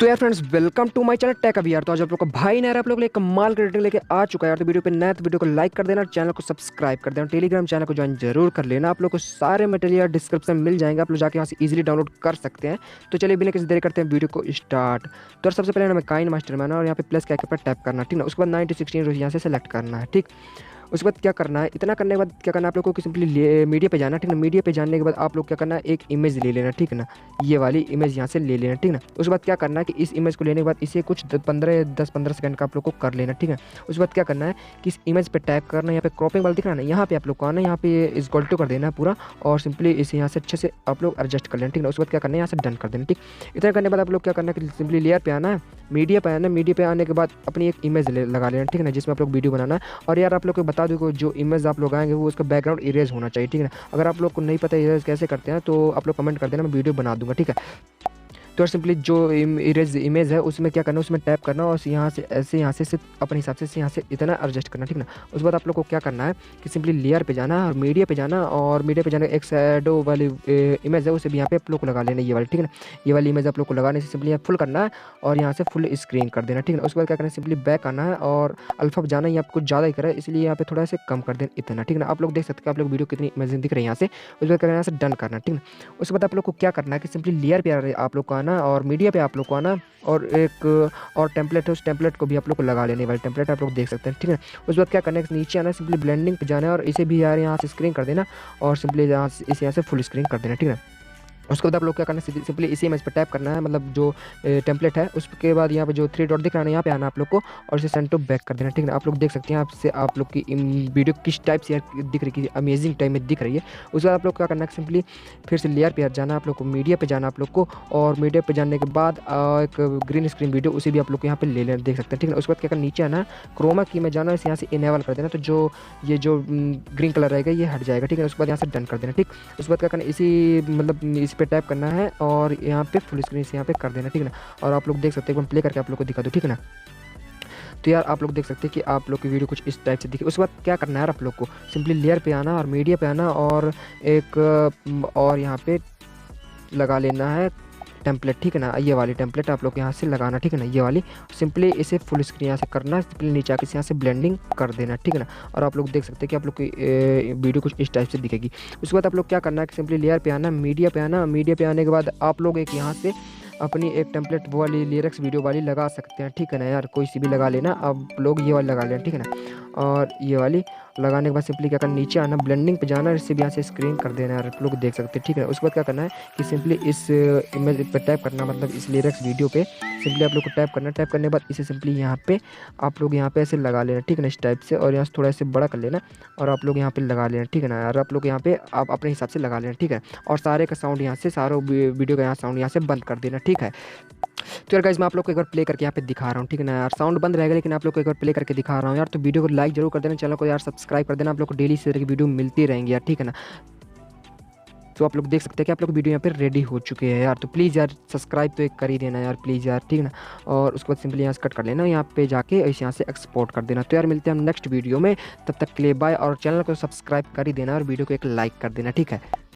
तो यार friends, welcome to my channel tech Abhi. यार तो आज आप लोग का भाई ने आप लोग के लिए कमाल का रेटिंग लेके आ चुका है यार। तो वीडियो पे नया तो वीडियो को लाइक कर देना, चैनल को सब्सक्राइब कर देना, टेलीग्राम चैनल को ज्वाइन जरूर कर लेना। आप लोग को सारे मटेरियल डिस्क्रिप्शन में मिल जाएंगे, आप लोग जाके वहाँ से इजीली डाउनलोड कर सकते हैं। तो चलिए बिना किसी देरी करते हैं वीडियो को स्टार्ट। तो यार सबसे पहले हमें काइनमास्टर में आना और यहाँ पे प्लस के आइकन पर टैप करना, ठीक ना। उसके बाद 9016 यहाँ से सेलेक्ट करना है, ठीक। उसके बाद क्या करना है, इतना करने के बाद क्या करना है आप लोग को कि सिंपली मीडिया पे जाना, ठीक ना। मीडिया पे जाने के बाद आप लोग क्या करना है, एक इमेज ले लेना, ठीक ना। ये वाली इमेज यहाँ से ले लेना, ठीक ना। उसके बाद क्या करना है कि इस इमेज को लेने के बाद इसे कुछ 10-15 सेकंड का आप लोग को कर लेना, ठीक है। उसके बाद क्या करना है कि इस इमेज पे टैप करना, यहाँ पे क्रॉपिंग वाला दिख रहा है ना, यहाँ पे आप लोग को आना, यहाँ पे इक्वल टू कर देना है पूरा, और सिंपली इसे यहाँ से अच्छे से आप लोग एडजस्ट कर लेना, ठीक ना। उसके बाद क्या करना है, यहाँ से डन कर देना, ठीक। इतना करने के बाद आप लोग क्या करना है कि सिंपली लेयर पे आना है, मीडिया पे आना है। मीडिया पे आने के बाद अपनी एक इमेज लगा लेना, ठीक है, जिसमें आप लोग वीडियो बनाना है। और यार आप लोग को बता दूँ, जो इमेज आप लोग आएंगे वो उसका बैकग्राउंड इरेज होना चाहिए, ठीक है। अगर आप लोग को नहीं पता इरेज कैसे करते हैं तो आप लोग कमेंट कर देना, मैं वीडियो बना दूंगा, ठीक है। तो सिंपली जो इरेज इमेज है उसमें क्या करना है, उसमें टैप करना और यहाँ से ऐसे यहाँ से अपने हिसाब से यहाँ से इतना एडजस्ट करना, ठीक ना। उसके बाद आप लोग को क्या करना है कि सिंपली लेयर पे जाना और मीडिया पे जाना, और मीडिया पे जाने एक शैडो वाली इमेज है उसे भी यहाँ पे आप लोग को लगा लेना, ये वाली, ठीक है ना। ये वाली इमेज आप लोग को लगाने से सिंपली यहाँ फुल करना है और यहाँ से फुल स्क्रीन कर देना, ठीक है ना। उसके बाद क्या करना है, सिंपली बैक आना है और अल्फा जाना, यहाँ कुछ ज़्यादा ही करा है इसलिए यहाँ पे थोड़ा से कम कर देना, इतना, ठीक है ना। आप लोग देख सकते हैं आप लोग वीडियो कितनी इमेजिंग दिख रही है यहाँ से। उसके बाद करना है यहाँ से डन करना, ठीक है। उसके बाद आप लोग को क्या करना है कि सिंपली लेयर पे आप लोग को आना और मीडिया पे आप लोग को आना, और एक और टेम्पलेट है, उस टेम्पलेट को भी आप लोग को लगा लेने वाले टेम्पलेट आप लोग देख सकते हैं, ठीक है। उसके बाद क्या करना है, नीचे आना, सिंपली ब्लेंडिंग पे जाना है और इसे भी यार यहाँ से स्क्रीन कर देना और सिंपली इसे यहाँ से फुल स्क्रीन कर देना, ठीक है। उसके बाद आप लोग क्या करना है, सिंपली इसी इमेज पर टैप करना है, मतलब जो टेम्पलेट है उसके बाद यहाँ पे जो 3 डॉट दिख रहा है यहाँ पे आना आप लोग को और इसे सेंड टू बैक कर देना, ठीक है। आप लोग देख सकते हैं आपसे आप लोग की वीडियो किस टाइप से दिख रही है, अमेजिंग टाइप में दिख रही है। उसके बाद आप लोग क्या करना है, सिंपली फिर से लेयर पे जाना आप लोग को, मीडिया पे जाना आप लोग को, और मीडिया पे जाने के बाद एक ग्रीन स्क्रीन वीडियो उसे भी आप लोग को यहाँ पे ले लेना, देख सकते हैं, ठीक है। उसके बाद क्या करना, नीचे आना, क्रोमा की में जाना, इसे यहाँ से इनेबल कर देना, तो जो ये जो ग्रीन कलर रहेगा ये हट जाएगा, ठीक है। उसके बाद यहाँ से डन कर देना, ठीक। उसके बाद क्या करना, इसी मतलब इस पर टैप करना है और यहाँ पे फुल स्क्रीन से यहाँ पे कर देना, ठीक है ना। और आप लोग देख सकते हैं, एक बार प्ले करके आप लोग को दिखा दो, ठीक है ना। तो यार आप लोग देख सकते हैं कि आप लोग की वीडियो कुछ इस टाइप से दिखे। उसके बाद क्या करना है यार आप लोग को, सिंपली लेयर पे आना और मीडिया पे आना और एक और यहाँ पे लगा लेना है टेम्पलेट, ठीक है ना। ये वाली टेम्पलेट आप लोग यहाँ से लगाना, ठीक है ना, ये वाली। सिंपली इसे फुल स्क्रीन यहाँ से करना, सिंपली नीचे आके यहाँ से ब्लेंडिंग कर देना, ठीक है ना। और आप लोग देख सकते हैं कि आप लोग की वीडियो कुछ इस टाइप से दिखेगी। उसके बाद आप लोग क्या करना है कि सिंपली लेयर पे आना, मीडिया पे आना, मीडिया पे आने के बाद आप लोग एक यहाँ से अपनी एक टेम्पलेट वाली लिरिक्स वीडियो वाली लगा सकते हैं, ठीक है ना। यार कोई सी भी लगा लेना, आप लोग ये वाली लगा लेना, ठीक है ना। और ये वाली लगाने के बाद सिंपली क्या करना, नीचे आना, ब्लेंडिंग पे जाना, इसे भी यहाँ से स्क्रीन कर देना, यार आप लोग देख सकते हैं, ठीक है। उसके बाद क्या करना है कि सिंपली इस इमेज पे टैप करना, मतलब इस लिरिक्स वीडियो पे सिंपली आप लोग को टैप करना। टैप करने के बाद इसे सिंपली यहाँ पे आप लोग यहाँ पे ऐसे लगा लेना, ठीक है ना, इस टाइप से, और यहाँ से थोड़ा ऐसे बड़ा कर लेना और आप लोग यहाँ पे लगा लेना, ठीक है ना। यार आप लोग यहाँ पे आप अपने हिसाब से लगा लेना, ठीक है। और सारे का साउंड यहाँ से, सारा वीडियो का यहाँ साउंड यहाँ से बंद कर देना, ठीक है। तो यार गाइस मैं आप लोग को एक बार प्ले करके यहाँ पे दिखा रहा हूँ, ठीक है ना। यार साउंड बंद रहेगा लेकिन आप लोग को एक बार प्ले करके दिखा रहा हूँ यार। तो वीडियो को लाइक जरूर कर देना, चैनल को यार सब्सक्राइब कर देना, आप लोग को डेली इस तरह की वीडियो मिलती रहेंगी यार, ठीक है ना। तो आप लोग देख सकते हैं कि आप लोग वीडियो यहाँ पे रेडी हो चुके हैं यार। तो प्लीज़ यार सब्सक्राइब तो एक कर ही देना यार, प्लीज़ यार, ठीक है ना। और उसके बाद सिंपली यहाँ से कट कर लेना, यहाँ पे जाके इसे यहाँ से एक्सपोर्ट कर देना। तो यार मिलते हैं हम नेक्स्ट वीडियो में, तब तक के लिए बाय। और चैनल को सब्सक्राइब कर ही देना और वीडियो को एक लाइक कर देना, ठीक है।